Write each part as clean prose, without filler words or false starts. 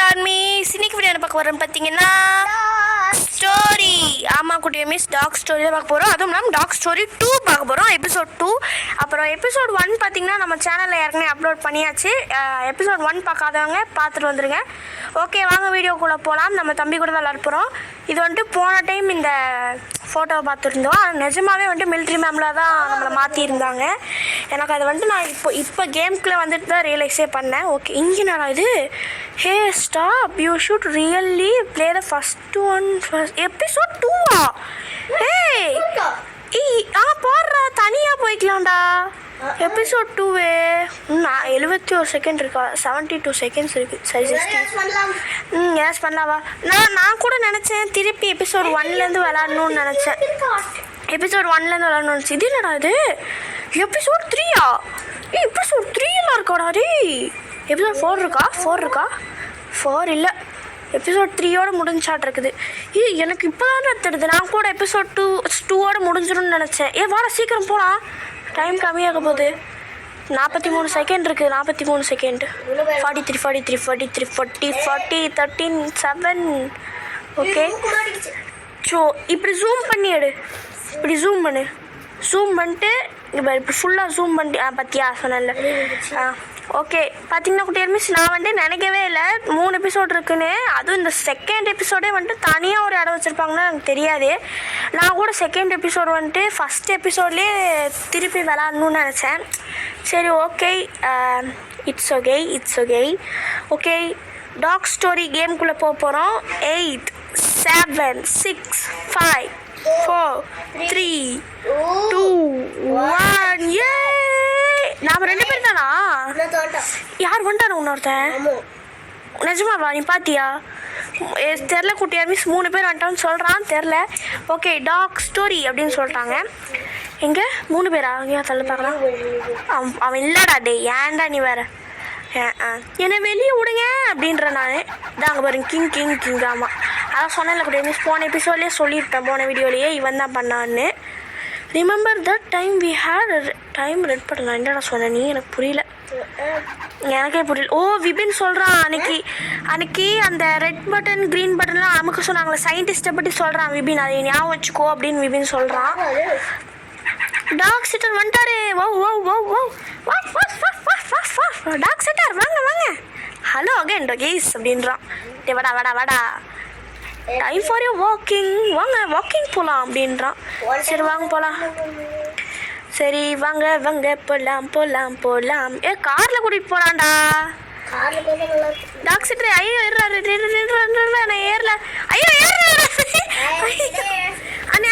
Army இன்னைக்கு video பார்க்க போகிறோம் பார்த்தீங்கன்னா ஸ்டோரி. ஆமாம் குட்டியை மிஸ் டாக் ஸ்டோரி தான் பார்க்க போகிறோம். அதுவும் இல்லாமல் டாக் ஸ்டோரி 2 பார்க்க போகிறோம், எபிசோட் 2. அப்புறம் எபிசோட் 1 பார்த்தீங்கன்னா நம்ம சேனலில் ஏற்கனவே அப்லோட் பண்ணியாச்சு. எபிசோட் 1 பார்க்காதவங்க பார்த்துட்டு வந்துடுங்க. ஓகே, வாங்க வீடியோக்குள்ளே போகலாம். நம்ம தம்பி கூட தான் விளாட போகிறோம். இது வந்துட்டு போன டைம் இந்த ஃபோட்டோவை பார்த்துருந்தோம். அது நிஜமாகவே வந்துட்டு மிலிட்ரி மேமில் தான் நம்மளை மாற்றிருந்தாங்க. எனக்கு அது வந்துட்டு நான் இப்போ கேம்குள்ளே வந்துட்டு தான் ரியலைஸே பண்ணேன். ஓகே, இங்கே நான் இது hey stop, you should really play the first one episode 2. போடுறா, தனியாக போய்க்கலாம்டா. எபிசோட் 2 நான் 71 செகண்ட் இருக்கா, 72 செகண்ட்ஸ் இருக்குது. சரி 60 எஸ் பண்ணலாவா? நான் கூட நினச்சேன் திருப்பி எபிசோட் 1லேருந்து விளாடணும்னு நினச்சேன். எபிசோட் 1லேருந்து விளாடணும்னு நினச்சி. இது என்னடா இது எபிசோட் 3? எபிசோட் 3 இருக்காடா. எபிசோட் 4 இருக்கா? 4 இல்லை, எபிசோட் 3யோட முடிஞ்சாட் இருக்குது. எனக்கு இப்போ தான் தெரியுது. நான் கூட எபிசோட் 2வோட முடிஞ்சிடும்னு நினச்சேன். வாடா சீக்கிரம் போகலாம், டைம் கம்மியாக போகுது. 43 செகண்ட் இருக்குது, 43 செகண்ட். 43 43 43 40 40 13 7. ஓகே, ஸோ இப்படி ஜூம் பண்ணி எடு, இப்படி ஜூம் பண்ணிட்டு இப்படி ஃபுல்லாக ஜூம் பண்ணி பற்றியா சொன்னல. ஓகே, பார்த்தீங்கன்னா குட்டியர் மிஸ் நான் வந்துட்டு நினைக்கவே இல்லை 3 எபிசோட் இருக்குன்னு. அதுவும் இந்த செகண்ட் எபிசோடே வந்துட்டு தனியாக ஒரு இடம் வச்சுருப்பாங்கன்னா எனக்கு தெரியாது. நான் கூட செகண்ட் எபிசோட் வந்துட்டு ஃபஸ்ட் எபிசோட்லேயே திருப்பி விளாட்ணுன்னு நினச்சேன். சரி okay, it's okay. Okay, dog story கேமுக்குள்ளே போக போகிறோம். 8 7 6 5 4 3 2 1. ஏ நாம் 2 பேர் தானா? யார் வந்துட்டானு இன்னொருத்தன்? நிஜமாவா? நீ பார்த்தியா? தெரில குட்டியார் மிஸ் 3 பேர் வந்துட்டான்னு சொல்கிறான், தெரில. ஓகே, டாக் ஸ்டோரி அப்படின்னு சொல்லிட்டாங்க. எங்கே 3 பேரா? ஏன் தள்ள பார்க்கலாம். அவன் இல்லைடா. ஏன்டா நீ வேறு என்னை வெளியே விடுங்க அப்படின்ற. நான் இதாங்க பாருங்க, கிங். ஆமாம், அதான் சொன்னேன்ல குட்டியார் மிஸ், போன எபிசோட்லேயே சொல்லியிருப்பேன், போன வீடியோலேயே இவன் தான் பண்ணான்னு. Remember that time we had time red button. என்னடா சொன்ன நீ? எனக்கு புரியல, எனக்கே புரியல. ஓ, விபின் சொல்கிறான். அன்னைக்கு அந்த ரெட் பட்டன் க்ரீன் பட்டன்லாம் நமக்கு சொன்னாங்களே, சயின்டிஸ்ட்டை பற்றி சொல்கிறான் விபின். அதை ஞாபகம் வச்சுக்கோ அப்படின்னு விபின் சொல்கிறான். டாக் சிட்டர் வந்துட்டாரு. டாக் சிட்டர் வாங்க. ஹலோ அகைன் டொகேஸ் அப்படின்றான். வாடா டைம் ஃபார் யூ வாக்கிங், வாங்க வாக்கிங் போகலாம் அப்படின்றான். சரி வாங்க போகலாம். சரி வாங்க போகலாம். காரில் கூட்டிகிட்டு போகலான்டா. டாக் சிட்டர் ஐயோ நான் ஏறல. ஐயோ அண்ணே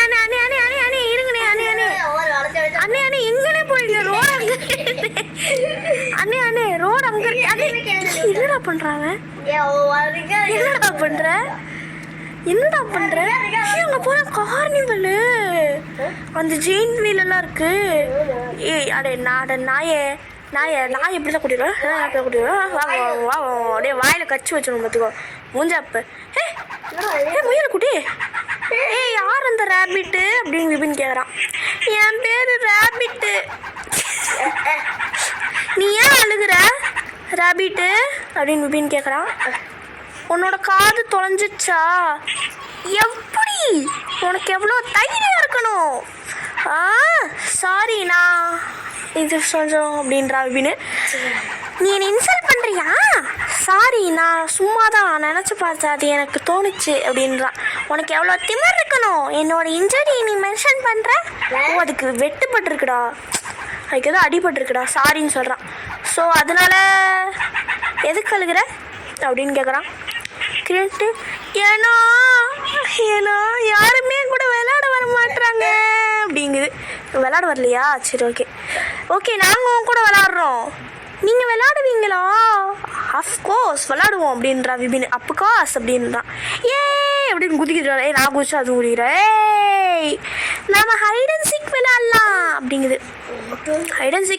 இருங்கண்ணே. அண்ணே எங்கனே போயிங்க? ரோடு அங்கே அண்ணே ரோடு அங்கே இருக்கு. என்னடா பண்ணுறாங்க? என்னடா பண்ற? அங்க போற கார்னிவல், அந்த ஜெயின் வீல் எல்லாம் இருக்கு. நாயை எப்படிதான் கூட்டிடுவேன்? அப்படியே வாயில கச்சி வச்சிடும் பார்த்துக்கோ மூஞ்சாப்ப. முயல் குட்டி, யார் அந்த ரேபிட்டு அப்படின்னு விபின் கேட்குறான். என் பேரு ரேபிட்டு. நீ ஏன் அழுகுற ரேபிட்டு அப்படின்னு விபின் கேட்குறான். உன்னோட காது தொலைஞ்சிச்சா? எப்படி? உனக்கு எவ்வளோ தைரியம் இருக்கணும்? சாரி, நான் இது கொஞ்சம் அப்படின்றா விபின்னு. நீ என்னை இன்சல்ட் பண்ணுறியா? சாரி, நான் சும்மா தான் நினச்சி பார்த்தேன், அது எனக்கு தோணுச்சு அப்படின்றான். உனக்கு எவ்வளோ திமிர் இருக்கணும்? என்னோட இன்ஜரி நீ மென்ஷன் பண்ணுற? ஓ, அதுக்கு வெட்டுப்பட்டுருக்குடா, அதுக்கு எதோ அடிபட்டுருக்குடா, சாரின்னு சொல்கிறான். ஸோ அதனால் எதுக்கு அழுகிற அப்படின்னு கேட்குறான். ஏன்னா யாருமே கூட விளையாட வர மாட்டுறாங்க அப்படிங்குது. விளையாட வரலையா? சரி ஓகே நாங்கள் உன் கூட விளாட்றோம், நீங்கள் விளையாடுவீங்களா? அஃப்கோர்ஸ் விளாடுவோம் அப்படின்றா விபின். அப்புகாஸ் அப்படின்றான். அப்படின்னு குதிக்கிறான். நான் குதிச்சா அது குதிக்கிறேன். நம்ம ஹைட் அண்ட் சீக் விளையாடலாம் அப்படிங்குது. ஹைட் அண்ட்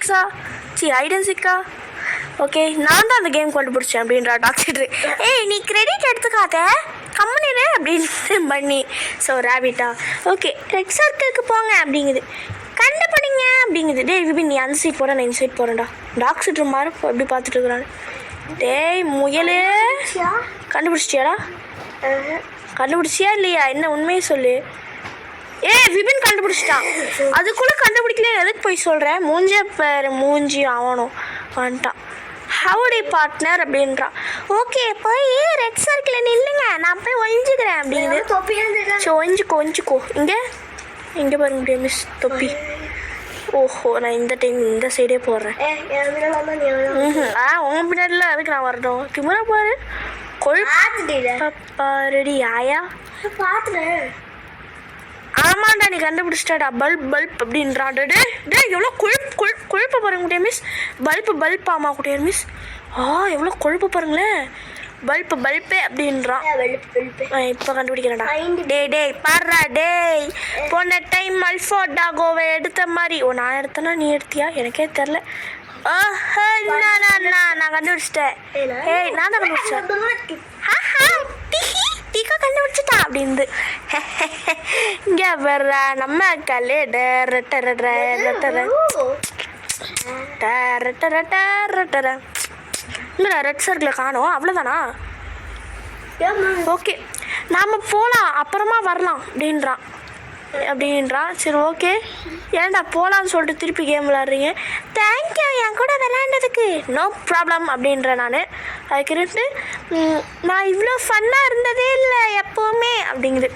சீக்கா? ஓகே, நான் தான் அந்த கேம் கண்டுபிடிச்சேன் அப்படின்றா டாக்டர். நீ கிரெடிட் எடுத்துக்காத, கம்மனிடு அப்படின்னு பண்ணி. ஸோ ரேபிட்டா? ஓகே, ரெட் சர்க்கிளுக்கு போங்க அப்படிங்குது. கண்டுபிடிங்க அப்படிங்குது. விபின் நீ அந்த சைட் போட, நான் இந்த சைட் போகிறேன்டா. டாக்டர் மாதிரி எப்படி பார்த்துட்டு இருக்கிறான். முயலே கண்டுபிடிச்சிட்டியாடா? கண்டுபிடிச்சியா இல்லையா? என்ன உண்மையை சொல்லு. விபின் கண்டுபிடிச்சிட்டான். அதுக்குள்ளே கண்டுபிடிக்கல, எதுக்கு போய் சொல்கிறேன்? மூஞ்சிய பேர் மூஞ்சி ஆகணும் வந்துட்டான். ஹவுடி பார்ட்னர் அப்படின்றான். ஓகே போய் ரெட் சர்க்கிளில் நில்லுங்க, நான் போய் ஒழிஞ்சுக்கிறேன் அப்படிங்குது. சரி ஒழிஞ்சுக்கோ. இங்கே பாருங்க முடியும் மிஸ் தொப்பி. ஓஹோ, நான் இந்த டைம் இந்த சைடே போடுறேன். உங்க பின்னாடிலாம் அதுக்கு நான் வரணும். திமுறை பாரு. கொழுப்பா ரெடி ஆயா பார்த்துட்டேன். ஆமாண்டா, நீ கண்டுபிடிச்சிட்டாடா. பல்ப் அப்படின்றான். டே எவ்வளோ கொழுப்பு பாருங்க குட்டியா மிஸ். பல்ப் ஆமா குட்டியா மிஸ். எவ்வளோ கொழுப்பு பாருங்களேன். பல்பு அப்படின்றான். இப்போ கண்டுபிடிக்கிறேன்டா. டே பாடுறா. டேய் போன டைம் அல்ஃபாடாகோவை எடுத்த மாதிரி நான் எடுத்தேன்னா நீ எடுத்தியா எனக்கே தெரில. நான் கண்டுபிடிச்சிட்டேன். நான் தான் கண்டுபிடிச்சேன். டீக்கா கண்டுபிடிச்சிட்டா அப்படின்னு இங்கே வர்ற நம்ம கல்லே இல்லைடா ரெட் சர்க்கிளில் காணோம். அவ்வளோதானா? ஓகே நாம் போகலாம், அப்புறமா வரலாம் அப்படின்றான். சரி ஓகே. ஏன்டா போகலான்னு சொல்லிட்டு திருப்பி கேம் விளாட்றீங்க? தேங்க்யூ என் கூட விளையாண்டதுக்கு. நோ ப்ராப்ளம் அப்படின்றேன் நான். அதுக்கு நான் இவ்வளோ ஃபன்னாக இருந்ததே இல்லை எப்போவுமே அப்படிங்குது.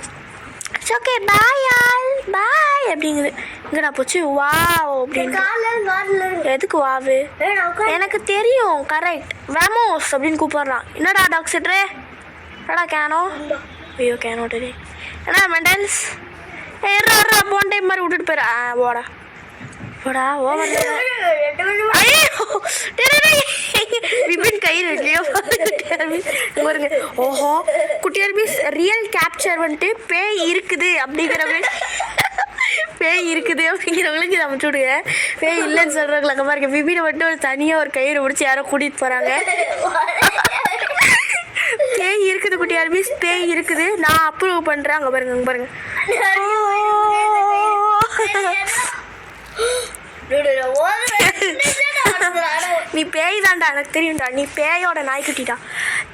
It's okay bye all bye அப்படிங்குது. இங்கடா போச்சு. வாவ் அப்படின்னு. எதுக்கு வாவு? எனக்கு தெரியும். கரெக்ட் வேமோஸ் அப்படின்னு கூப்பிட்றான். என்னடா டாக்ஸிட்ரே? என்னடா கேனோ? ஐயோ கேனோ டே. என்னடா மெண்டல்ஸ்? போன டைம் மாதிரி விட்டுட்டு போயிடா. போடா ஓவர். விபின் கையில் இல்லையோ பாருங்க. ஓஹோ குட்டியார் மிஸ் ரியல் கேப்சர் வந்துட்டு பேய் இருக்குது அப்படிங்கிறவங்களுக்கு இதை அமைச்சு விடுங்க. பேய் இல்லைன்னு சொல்கிறவங்களுக்கு அங்கே பாருங்க. விபினை மட்டும் ஒரு தனியாக ஒரு கயிறு முடிச்சு யாரோ கூட்டிகிட்டு போகிறாங்க. பேய் இருக்குது குட்டியார் மிஸ், பேய் இருக்குது. நான் அப்ரூவ் பண்ணுறேன். அங்கே பாருங்க. நீ பேய் தான்டா, எனக்கு தெரியும்டா. நீ பேயோட நாய்க்குட்டிடா.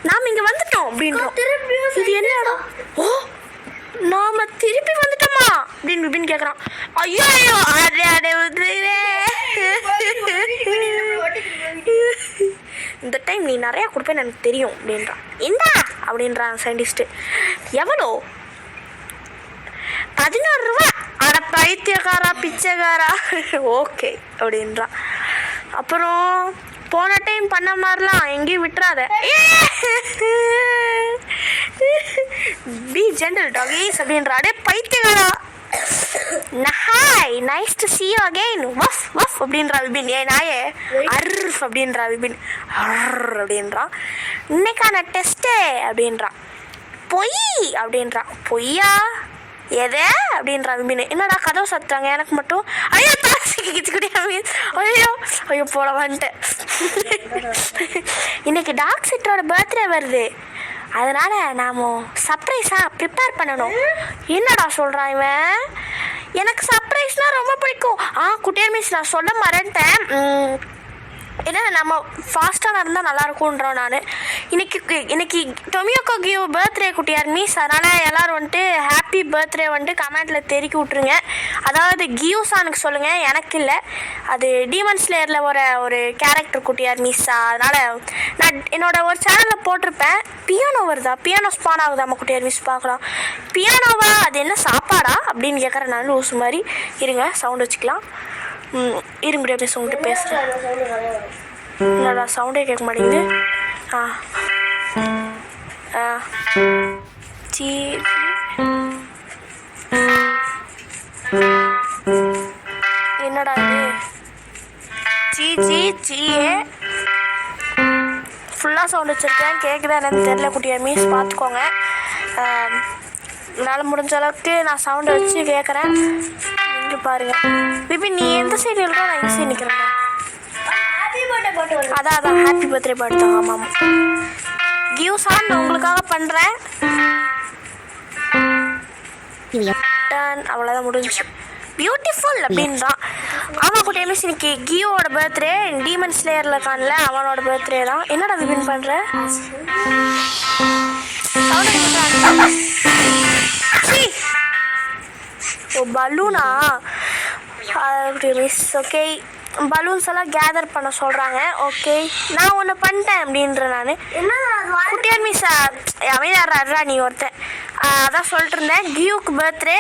நாம் இங்கே வந்துட்டோம் அப்படின்றோம். இது என்ன இடம்? நாம திருப்பி வந்துட்டோமா அப்படின்னு விபின் கேட்குறான். ஐயோ இந்த டைம் நீ நிறையா கொடுப்பேன்னு எனக்கு தெரியும் அப்படின்றான். இந்தா அப்படின்றான் சயின்டிஸ்ட்டு. எவ்வளோ? 14 ரூபா. அட பைத்தியக்காரா பிச்சைக்காரா. ஓகே அப்படின்றான். அப்புறம் போன டைம் பண்ண மாதிரிலாம் எங்கேயும் விட்டுறாத. பி ஜென்டல் டாகீஸ் அப்படின்றா. அடே பைத்தியக்காரா. Hi nice to see you again. Woof woof அப்படின்றா விபின். நாயே அர்ஃப் அப்படின்றா விபின். அர் அப்படின்றான். இன்னைக்கான டெஸ்ட்டு அப்படின்றான். பொய் அப்படின்றான். பொய்யா எதே அப்படின்றா விபின். என்னடா கதவு சத்துறாங்க எனக்கு மட்டும்? ஐயோ ஐயோ போல வந்துட்டேன். இன்னைக்கு டாக் சிட்டரோட பர்த்டே வருது. அதனால் நாம் சர்ப்ரைஸாக ப்ரிப்பேர் பண்ணணும். என்னடா சொல்கிறான் இவன்? எனக்கு சர்ப்ரைஸ்னால் ரொம்ப பிடிக்கும். குட்டியார் மிஸ் நான் சொல்ல மறந்துட்டேன். ஏன்னா நம்ம ஃபாஸ்ட்டாக இருந்தால் நல்லாயிருக்கும்ன்றோம் நான். இன்னைக்கு டொமியோக்கோ கியூ பர்த்டே குட்டியார் மிஸ். அதனால் எல்லோரும் வந்துட்டு ஹாப்பி பர்த்டே வந்துட்டு கமெண்ட்டில் தெரிவிக்க விட்ருங்க. அதாவது கியூசானுக்கு சொல்லுங்கள், எனக்கு இல்லை. அது டீமன் ஸ்லேயரில் ஒரு கேரக்டர் குட்டியார் மிஸ். அதனால் நான் என்னோடய ஒரு சேனலில் போட்டிருப்பேன். பியானோ வருதா? பியானோ ஸ்பான் ஆகுதாம்மா குட்டியார் மிஸ்? பார்க்கலாம். பியானோவா? அது என்ன சாப்பாடா அப்படின்னு கேட்குறேன் நான் லூஸ் மாதிரி. இருங்க சவுண்ட் வச்சுக்கலாம். இருங்க பேச உங்கள்கிட்ட பேசுகிறேன். என்னடா சவுண்டே கேட்க மாட்டேங்குது. என்னடா இது? ஜிஏ ஃபுல்லாக சவுண்ட் வச்சுருக்கேன். கேட்குதா எனக்கு தெரியல குட்டியார் மிஸ், பார்த்துக்கோங்க. என்னால் முடிஞ்ச அளவுக்கு நான் சவுண்டை வச்சு கேட்குறேன். இங்கே பாருங்கள் விபின், நீ எந்த சைடு இருக்கோ நான் இந்த சைடு நிற்கிறேன். அதான் ஹாப்பி பர்த்டே பாட்டு தான். ஆமாம் கியூசான் நான் உங்களுக்காக பண்ணுறேன். அவ்வளோதான் முடிஞ்சு. பியூட்டிஃபுல் அப்படின்றான். ஆமாம் குட்டி மிஸ், இன்னைக்கு கியோட பர்த்டே, டீமன் ஸ்லேயரில் இருக்கான்ல அவனோட பர்த்டே தான். என்னடா விபின் பண்ணுற? ஓ பலூனா மிஸ். ஓகே, பலூன்ஸ் எல்லாம் கேதர் பண்ண சொல்கிறாங்க. ஓகே, நான் ஒன்று பண்ணிட்டேன் அப்படின்றேன். நான் என்ன குட்டியார் மிஸ் அமைதியாடுறா நீ ஒருத்தன். அதான் சொல்லிட்டு இருந்தேன், கியூக்கு பர்த்டே.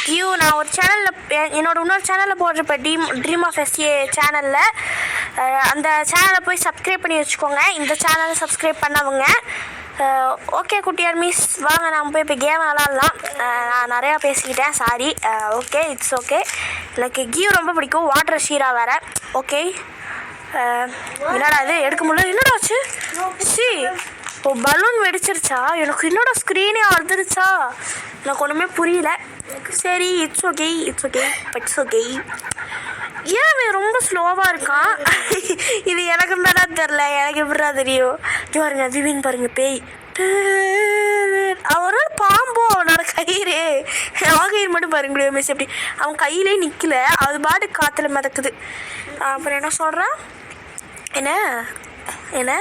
கியூ நான் ஒரு சேனலில் என்னோட இன்னொரு சேனலில் போட்டிருப்பேன், ட்ரீம் ஆஃப் எஸ்ஏ சேனலில். அந்த சேனலை போய் சப்ஸ்கிரைப் பண்ணி வச்சுக்கோங்க, இந்த சேனலை சப்ஸ்கிரைப் பண்ணவங்க. ஓகே குட்டியார் மிஸ், வாங்க நம்ம போய் இப்போ கேம் விளாட்லாம். நான் நிறையா பேசிக்கிட்டேன், சாரி. Okay, it's okay. எனக்கு கியூ ரொம்ப பிடிக்கும், வாட்டர் ஷீரா வேறு. ஓகே, என்னடா இது எடுக்க முடியல, என்னடா ஆச்சு? சி, ஓ பலூன் வெடிச்சிருச்சா? எனக்கு என்னோட ஸ்க்ரீனே அறுத்துருச்சா? எனக்கு ஒன்றுமே புரியல. சரி, it's okay, it's okay, it's okay. ஏன் ரொம்ப ஸ்லோவாக இருக்கான்? இது எனக்கு தானே தெரில, எனக்கு எப்படா தெரியும்? இது பாருங்க, விவின் பாருங்க, பேய். அவரோட பாம்போ அவனோட கயிறு, அவன் கயிறு மட்டும் பாருங்க மிஸ் எப்படி அவன் கையிலே நிற்கல, அது பாட்டு காற்றுல மிதக்குது. அப்புறம் என்ன சொல்கிறான்? என்ன என்ன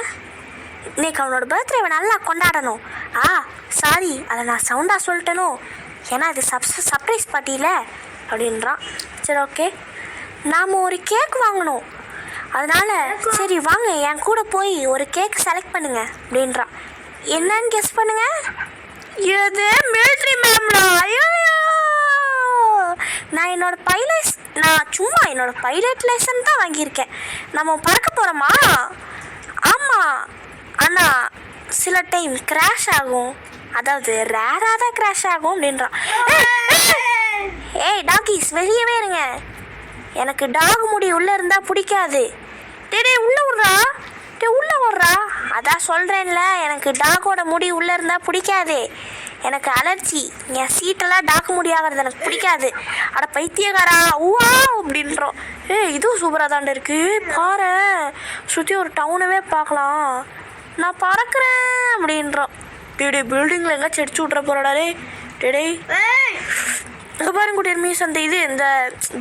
இன்னைக்கு அவனோட பர்த்டேவை நல்லா கொண்டாடணும். சாரி, அதை நான் சவுண்டாக சொல்லிட்டேனோ, ஏன்னா அது சர்ப்ரைஸ் பார்ட்டியில் அப்படின்றான். சரி ஓகே, நாம் ஒரு கேக் வாங்கணும், அதனால் சரி வாங்க என் கூட போய் ஒரு கேக் செலக்ட் பண்ணுங்க அப்படின்றான். என்னன்னு கெஸ் பண்ணுங்க. எது மிலிட்ரி மேம்டா? ஐயோ, நான் சும்மா என்னோட பைலட் லைசன்ஸ் தான் வாங்கியிருக்கேன். நம்ம பறக்க போகிறோமா? ஆமாம், ஆனால் சில டைம் கிராஷ் ஆகும், அதாவது ரேராக தான் கிராஷ் ஆகும் அப்படின்றான். ஏய் டாகிஸ், வெளியவே இருங்க, எனக்கு டாக் முடி உள்ளே இருந்தால் பிடிக்காது. டே உள்ளே விட்றா, உள்ளே விட்றா. அதான் சொல்கிறேன்ல, எனக்கு டாகோட முடி உள்ளே இருந்தால் பிடிக்காது, எனக்கு அலர்ஜி. என் சீட்டெல்லாம் டாக் முடி ஆகிறது எனக்கு பிடிக்காது. அட பைத்தியக்காரா, ஊவா அப்படின்றோம். இதுவும் சூப்பராக தாண்ட இருக்குது பாரு, சுற்றி ஒரு டவுனவே பார்க்கலாம். நான் பறக்கிறேன் அப்படின்றோம். டே பில்டிங்கில் எங்கே செடிச்சு விட்ற போகிறாடே. டே அங்கே பாருங்க குட்டியர் மீஸ், அந்த இந்த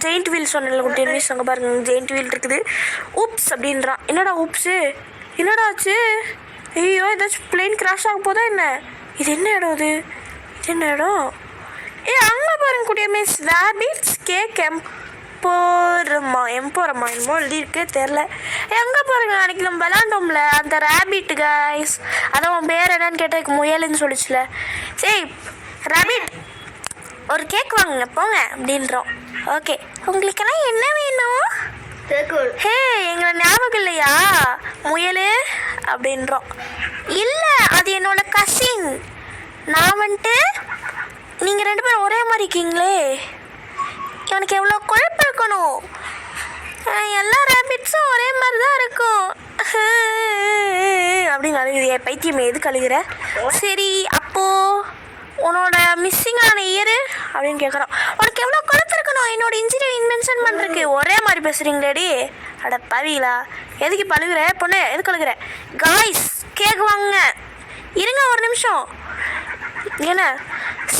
ஜெயிண்ட் வீல் சொன்னல குட்டியர் மீஸ், அங்கே பாருங்க ஜெயிண்ட் வீல் இருக்குது. ஊப்ஸ் அப்படின்றான். என்னடா ஊப்ஸு? என்னடா ஆச்சு? ஐயோ, ஏதாச்சும் பிளேன் கிராஷ் ஆக போதா என்ன? இது என்ன இடம்? இது என்ன இடம்? அங்கே பாருங்க குட்டியர் மீஸ், ரேபிட்ஸ் கேக் எம்போரமா என்னமோ எழுதி இருக்கு, தெரில. எங்கே பாருங்க, அன்றைக்கி நம்ம விளாண்டோம்ல அந்த ரேபிட் கைஸ், அதான் உன் பேர் என்னன்னு கேட்டதுக்கு முயலுன்னு சொல்லிச்சுல. சரி ரேபிட், ஒரு கேக் வாங்குங்க போங்க அப்படின்றோம். ஓகே, உங்களுக்கெல்லாம் என்ன வேணும்? ஹே, எங்களை ஞாபகம் இல்லையா முயல் அப்படின்றோம். இல்லை, அது என்னோட கசின். நான் வந்துட்டு நீங்கள் 2 பேரும் ஒரே மாதிரி இருக்கீங்களே, எனக்கு எவ்வளோ குழப்பம் இருக்கணும். எல்லா ரேபிட்ஸும் ஒரே மாதிரி தான் இருக்கும் அப்படின்னு அழுகுது. பைத்தியம் எதுக்கு அழுகிற? சரி, அப்போது உன்னோட மிஸ்ஸிங்கான இயரு அப்படின்னு கேட்குறான். உனக்கு எவ்வளோ கொடுத்துருக்கணும் என்னோட இன்ஜினியர் இன்வென்ஷன் பண்ணுறதுக்கு? ஒரே மாதிரி பேசுகிறீங்களேடி, அட பவிங்களா, எதுக்கு பழுகிற பொண்ணு, எதுக்கு அழுகிற? காய்ஸ், கேக் வாங்குங்க, இருங்க ஒரு நிமிஷம். என்ன?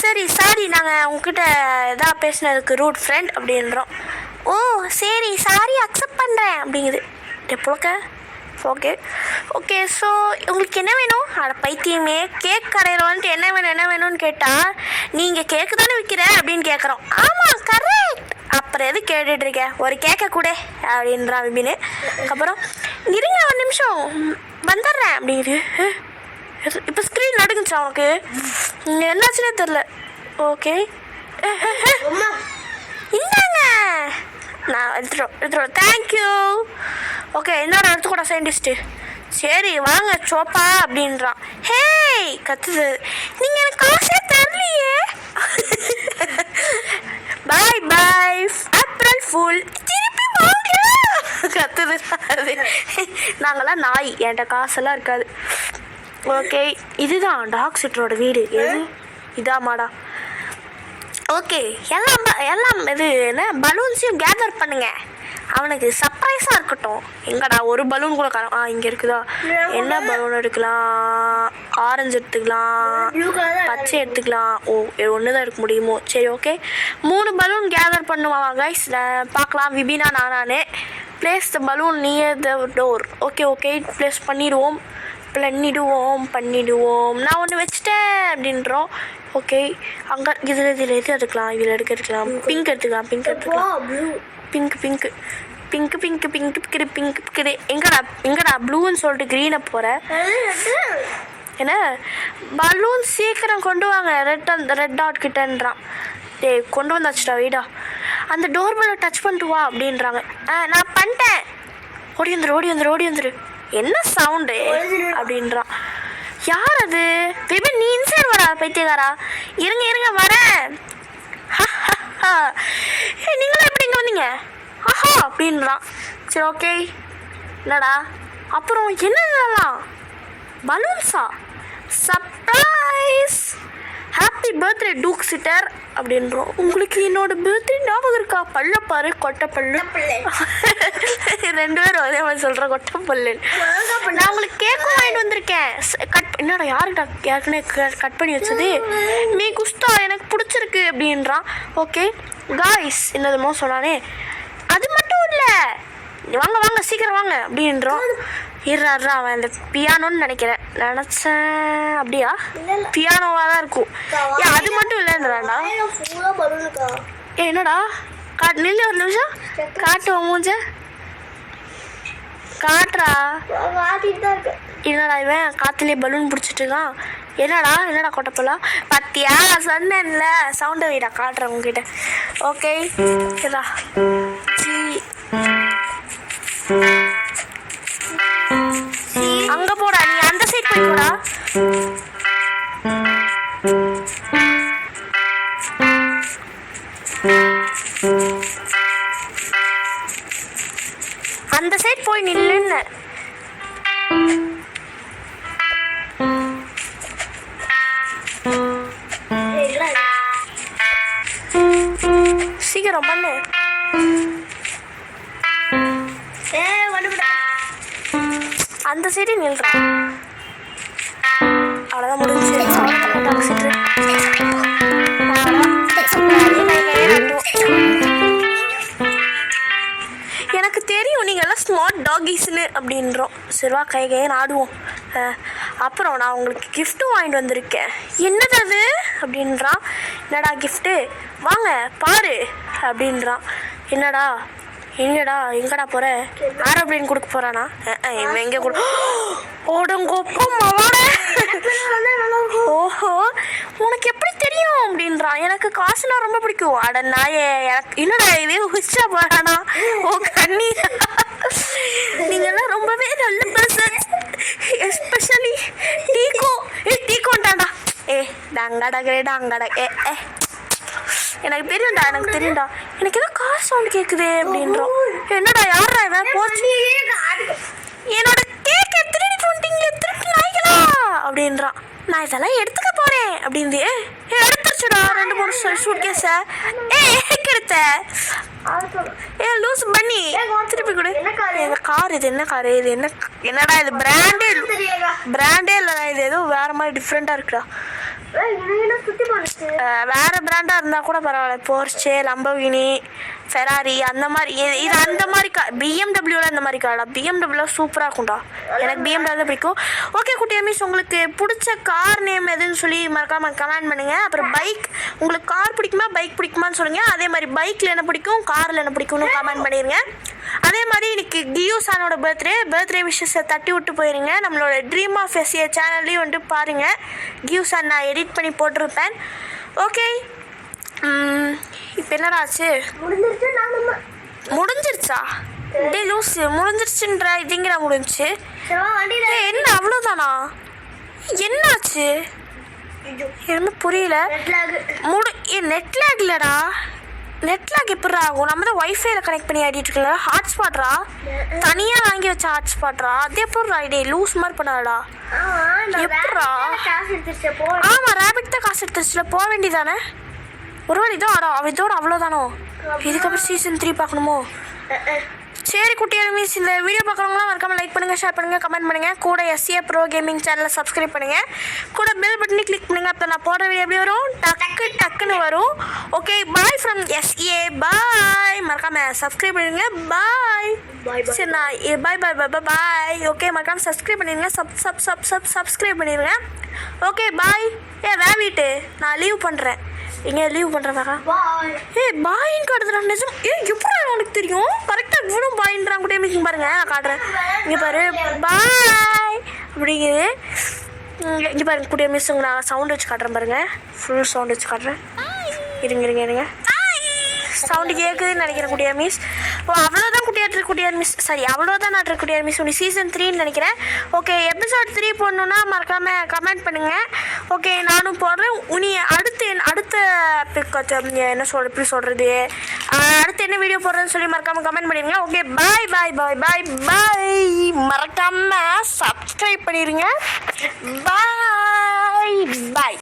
சரி சாரி, நாங்கள் உங்ககிட்ட எதாவது பேசினதுக்கு ரூட் ஃப்ரெண்ட் அப்படின்றோம். ஓ சரி, சாரி அக்செப்ட் பண்ணுறேன் அப்படிங்குது. புழக்க ஓகே ஓகே. ஸோ உங்களுக்கு என்ன வேணும்? அட பைத்தியமே, கேக் கடையில் வந்துட்டு என்ன வேணும்னு கேட்டால் நீங்கள் கேக்கு தானே விற்கிற அப்படின்னு கேட்குறோம். ஆமாம் கரெக்ட். அப்புறம் எது கேட்டுட்ருக்க, ஒரு கேக்கை கூட அப்படின்றான் விபின். அப்புறம் இருங்க ஒரு நிமிஷம் வந்துடுறேன் அப்படிங்குது. இப்போ ஸ்க்ரீன் நடுங்குச்சா அவனுக்கு? என்னாச்சுன்னே தெரில. ஓகே இந்தாங்க, நான் எடுத்துகிறோம் தேங்க்யூ. ஓகே, என்னோட எடுத்து கூட சயின்டிஸ்ட்டு. சரி வாங்க சோப்பா அப்படின்றான். ஹே கத்துது, நீங்கள் எனக்கு காசே தரலையே. பாய் பாய் ஏப்ரல் ஃபுல், திருப்பி வாங்க கத்துது. அது நாங்களாம் நாய், என்கிட்ட காசெல்லாம் இருக்காது. ஓகே, இதுதான் டாக் சிட்டரோட வீடு. எது இதாமாடா? ஓகே, எல்லாம் இது என்ன பலூன்ஸையும் கேதர் பண்ணுங்க, அவனுக்கு சர்ப்ரைஸாக இருக்கட்டும். எங்கடா ஒரு பலூன் கூட காணும்? இங்கே இருக்குதா? என்ன பலூன் எடுக்கலாம்? ஆரஞ்சு எடுத்துக்கலாம், பச்சை எடுத்துக்கலாம். ஓ ஒன்று தான் எடுக்க முடியுமோ? சரி ஓகே. 3 பலூன் கேதர் பண்ணுவாங்க கைஸ். பார்க்கலாம். விபினா நானே. Place the balloon near the door. Okay place பண்ணிடுவோம். நான் ஒன்று வச்சுட்டேன் அப்படின்றோம். ஓகே அங்கே இதில் எது எடுக்கலாம்? இதில் எடுக்கலாம். பிங்க் எடுத்துக்கலாம். பிங்க் எங்கடா ப்ளூன்னு சொல்லிட்டு க்ரீனை போகிறேன். என்ன பலூன் சீக்கிரம் கொண்டு வாங்க. ரெட் டாட் கிட்டன்றான். டேய் கொண்டு வந்தாச்சுடா வீடா. அந்த டோர் பெல்லை டச் பண்ணிட்டு வா அப்படின்றாங்க. நான் பண்ணிட்டேன். ஓடி வந்துரு. என்ன சவுண்டு அப்படின்றான். யார் அது? விபின் நீ இன்சைட் வரா பைத்தியக்காரா. இருங்க வரேன். நீங்களும் எப்படி இங்கே வந்தீங்க? ஆஹா அப்படின்றான். சரி ஓகே. என்னடா அப்புறம் என்னலாம் பலூன்ஸா? சர்ப்ரைஸ். ஹாப்பி பர்த்டே டூக் சிட்டர் அப்படின்றோம். உங்களுக்கு என்னோட பர்த்டே ஞாபகம் இருக்கா? பள்ளப்பாரு கொட்டை பல்லு. 2 பேரும் அதே மாதிரி சொல்கிறேன். கொட்டை பல்லு. நான் உங்களுக்கு கேக்கும் வாங்கிட்டு வந்திருக்கேன். என்னடா யாருக்கிட்ட ஏற்கனவே கட் பண்ணி வச்சது? மீ குஸ்தா எனக்கு பிடிச்சிருக்கு அப்படின்றான். ஓகே காய்ஸ் என்னதுமோ சொன்னானே. அது மட்டும் இல்லை, வாங்க சீக்கிரம் வாங்க அப்படின்றோம். அவன் அந்த பியானோன்னு நினச்சேன். அப்படியா? பியானோவாக தான் இருக்கும். அது மட்டும் இல்லைன்றான்டா. என்னடா நில்லு ஒரு நிமிஷம். காட்டுவோம் மூஞ்ச காட்டுறா. என்னடா இவன் காற்றுலேயே பலூன் பிடிச்சிட்டு இருக்கான். என்னடா கொட்டப்பெல்லாம் பத்தியா? சொன்னேன்ல சவுண்டை வைடா காட்டுறேன் உங்ககிட்ட. ஓகே அங்க போடா. நீ அந்த சைட் போய் போடா. அந்த சைட் போய் நில்லுன்னு. சீக்கிரம் பண்ணு. அந்த சைடு நில்றான். அவ்வளோதான் முடிஞ்சு. எனக்கு தெரியும் நீங்கள்லாம் ஸ்மார்ட் டாகிஸ்னு அப்படின்றோம். சரிவா கைன்னு ஆடுவோம். அப்புறம் நான் உங்களுக்கு கிஃப்ட்டும் வாங்கிட்டு வந்திருக்கேன். என்னது அது அப்படின்றான். என்னடா கிஃப்ட்டு? வாங்க பாரு அப்படின்றான். எங்கடா போற? ஏரோப்ளேன் கொடுக்க போறானா? இவன் எங்கே கொடு ஓடங்கோப்போட. ஓஹோ உனக்கு எப்படி தெரியும் அப்படின்றான். எனக்கு காசுனா ரொம்ப பிடிக்கும். அட நாயே என்னடா இதே உச்சா போறானா? ஓ கண்ணி நீங்கெல்லாம் ரொம்பவே நல்ல பர்சன். எஸ்பெஷலி டீகோண்டாடா. டங்கடா கிரேடா அங்கடா. எனக்கு தெரியும்டா. எனக்கு ஏதோ கார் சவுண்ட் கேட்குது அப்படின்றோம். என்னடா யாரா இவன்? போச்சு என்னோட கேக்கை திருடிட்டு வந்துட்டீங்களே திருட்டு நாய்களா அப்படின்றான். நான் இதெல்லாம் எடுத்துக்க போறேன் அப்படின்னு எடுத்துருச்சுடா 2-3 சூட்கேஸை. எடுத்த லூஸ் பண்ணி திருப்பி கொடு. இந்த கார் இது என்ன காரு? இது என்னடா இது? பிராண்டே இல்லைடா. இது ஏதோ வேற மாதிரி டிஃப்ரெண்டா இருக்குடா. வேற பிராண்டா இருந்தா கூட பரவாயில்ல. போர்ச்சே, லம்போர்கினி, ஃபெராரி அந்த மாதிரி. இது அந்த மாதிரி கார். பிஎம்டபிள்யூல இந்த மாதிரி கார்டா. பிஎம்டபிள்யூ சூப்பராக இருக்கும்டா. எனக்கு பிஎம்டபிள்யூ தான் பிடிக்கும். ஓகே குட்டி அம்மிஸ், உங்களுக்கு பிடிச்ச கார் நேம் எதுன்னு சொல்லி மறக்காம கமெண்ட் பண்ணுங்க. அப்புறம் பைக், உங்களுக்கு கார் பிடிக்குமா பைக் பிடிக்குமான்னு சொல்லுங்க. அதே மாதிரி பைக்கில் என்ன பிடிக்கும், காரில் என்ன பிடிக்கும்னு கமெண்ட் பண்ணிடுங்க. அதே மாதிரி இன்னைக்கு கியூசானோட பர்த்டே விஷஸை தட்டி விட்டு போயிருங்க. நம்மளோட ட்ரீம் ஆஃப் எஸ்ஏ சேனல்லையும் வந்துட்டு பாருங்கள். கியூசான் நான் எடிட் பண்ணி போட்டிருப்பேன். ஓகே இப்போ என்னடா ஆச்சு? முடிஞ்சிருச்சா? டே லூஸு முடிஞ்சிருச்சுன்ற இதுங்கிற முடிஞ்சிச்சு. என்ன அவ்வளோதானா? என்னாச்சு? என்ன புரியல. நெட் லேக் இல்லைடா. நெட் லேக் எப்படி ஆகும்? நம்ம தான் ஒய்ஃபைல கனெக்ட் பண்ணி ஆடிட்டு இருக்கல. ஹாட்ஸ்பாட்ரா தனியாக வாங்கி வச்ச ஹாட்ஸ்பாட்ரா. அது எப்படா ஐடியா? லூஸ் மாதிரி பண்ணாடா. எப்படா? ஆமாம் ரேபிட் தான் காசு எடுத்துருச்சுல. போக வேண்டியதானே? ஒருவேளை இதோட அவ்வளோதானோ? இதுக்கப்புறம் சீசன் 3 பார்க்கணுமோ? சரி குட்டி எனிமீஸ், இந்த வீடியோ பார்க்குறவங்களாம் மறக்காம லைக் பண்ணுங்கள், ஷேர் பண்ணுங்கள், கமெண்ட் பண்ணுங்கள். கூட எஸ்ஏ ப்ரோ கேமிங் சேனலை சப்ஸ்கிரைப் பண்ணுங்கள். கூட பெல் பட்டனை கிளிக் பண்ணுங்கள். அப்போ நான் போடுற வீடியோ எப்படி வரும், டக்குன்னு வரும். Okay, bye from S. A. மறக்காம சப்ஸ்கிரைப் பண்ணிடுங்க. பாய். சரி, நான் bye bye bye bye. Okay, மறக்காம சப்ஸ்கிரைப் பண்ணிடுங்க. சப்ஸ்கிரைப் பண்ணிடுங்க. Okay, bye. ரேவிட்டு நான் லீவ் பண்ணுறேன். எங்கே லீவ் பண்ணுறேன்? பாயின்னு காட்டுறான். நிஜம் எப்படி உனக்கு தெரியும்? கரெக்டாக இவ்வளோ பாயின்றான் கூட மீட்டிங் பாருங்க. நான் காட்டுறேன். இங்கே பாரு, பாய் அப்படிங்குது. இங்கே பாருங்க குட்டியை மிஸ், நான் சவுண்ட் வச்சு காட்டுறேன் பாருங்க. ஃபுல் சவுண்ட் வச்சு காட்டுறேன். இருங்க சவுண்டு கேட்குதுன்னு நினைக்கிறேன் குட்டியா மிஸ். ஓ, அவ்வளோதான் குட்டியா மிஸ். சரி, அவ்வளோதான் நான் குட்டியா மிஸ். உனக்கு சீசன் 3ன்னு நினைக்கிறேன். ஓகே, எபிசோட் 3 போடணுன்னா மறக்காமல் கமெண்ட் பண்ணுங்கள். ஓகே, நானும் போடுறேன். அடுத்த என்ன எப்படி சொல்கிறது, அடுத்து என்ன வீடியோ போடுறேன்னு சொல்லி மறக்காமல் கமெண்ட் பண்ணிடுங்க. ஓகே, பாய் பாய் பாய் பாய் பாய். மறக்காமல் சப்ஸ்கிரைப் பண்ணிடுங்க. பாய் பாய்.